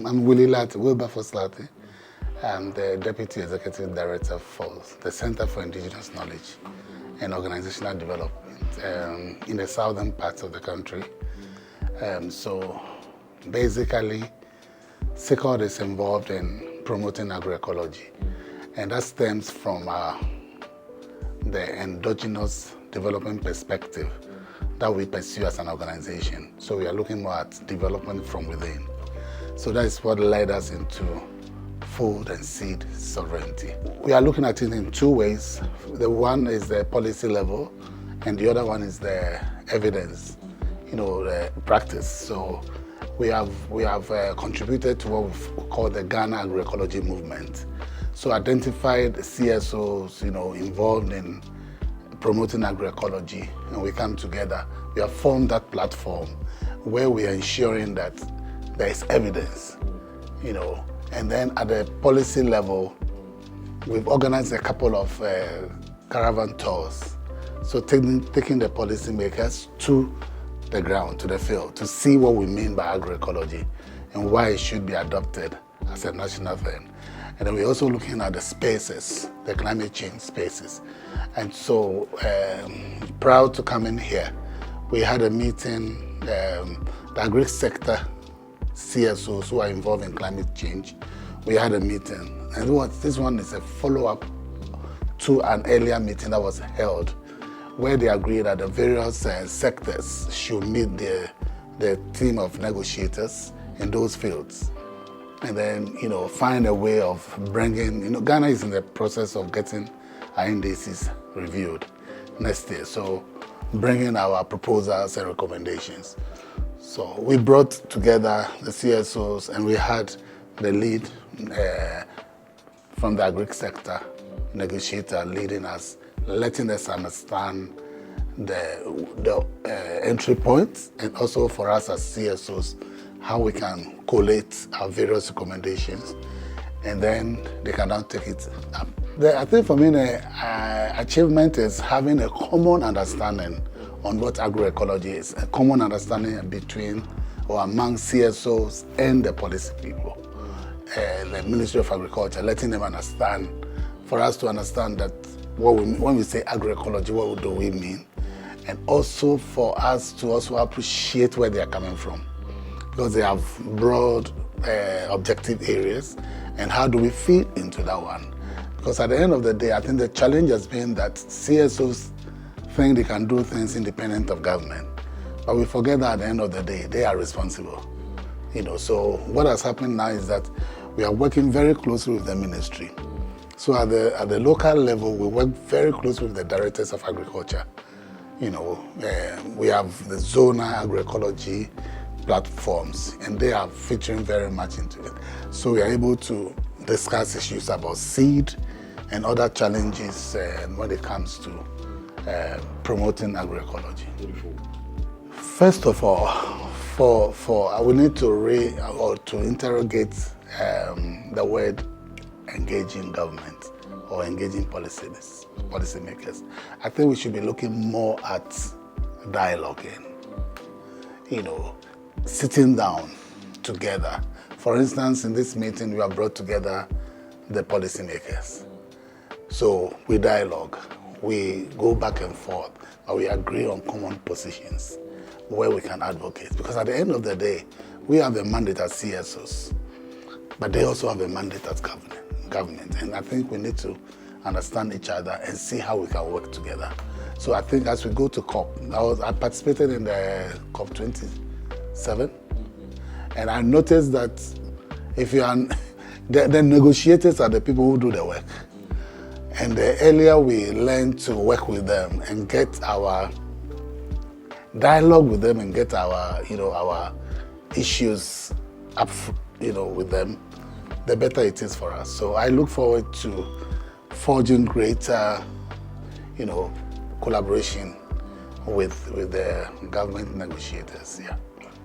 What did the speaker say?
I'm Wilberforce Laate. I'm the Deputy Executive Director for the Center for Indigenous Knowledge and Organizational Development in the southern parts of the country. So basically, CIKOD is involved in promoting agroecology, and that stems from the endogenous development perspective that we pursue as an organization. So we are looking more at development from within. So that is what led us into food and seed sovereignty. We are looking at it in two ways. The one is the policy level, and the other one is the evidence, the practice. So we have contributed to what we call the Ghana agroecology movement. So identified CSOs, involved in promoting agroecology, and we come together. We have formed that platform where we are ensuring that there is evidence, and then at the policy level, we've organized a couple of caravan tours. So taking the policymakers to the ground, to the field, to see what we mean by agroecology and why it should be adopted as a national thing. And then we're also looking at the spaces, the climate change spaces. And so, proud to come in here. We had a meeting, the agri sector CSOs who are involved in climate change. We had a meeting, and this one is a follow-up to an earlier meeting that was held, where they agreed that the various sectors should meet the team of negotiators in those fields, and then find a way of bringing. Ghana is in the process of getting our indices reviewed next year, so bringing our proposals and recommendations. So we brought together the CSOs, and we had the lead from the agri sector negotiator leading us, letting us understand the entry points, and also for us as CSOs, how we can collate our various recommendations, and then they can now take it up. I think for me, the achievement is having a common understanding on what agroecology is, a common understanding between or among CSOs and the policy people, the Ministry of Agriculture, letting them understand, for us to understand that when we say agroecology, what do we mean? And also for us to also appreciate where they are coming from, because they have broad objective areas, and how do we fit into that one? Because at the end of the day, I think the challenge has been that CSOs think they can do things independent of government, but we forget that at the end of the day, they are responsible. So what has happened now is that we are working very closely with the ministry. So at the local level, we work very closely with the directors of agriculture. We have the zonal agroecology platforms, and they are featuring very much into it. So we are able to discuss issues about seed and other challenges when it comes to promoting agroecology. First of all, we need to interrogate the word engaging government or engaging policymakers. I think we should be looking more at dialoguing, sitting down together. For instance, in this meeting, we have brought together the policymakers. So we dialogue, we go back and forth, but we agree on common positions where we can advocate. Because at the end of the day, we have a mandate as CSOs, but they also have a mandate as government. And I think we need to understand each other and see how we can work together. So I think as we go to COP, I participated in the COP 27, and I noticed that if you are, the negotiators are the people who do the work. And the earlier we learn to work with them and get our dialogue with them and get our, our issues up, with them, the better it is for us. So I look forward to forging greater, collaboration with the government negotiators. Yeah.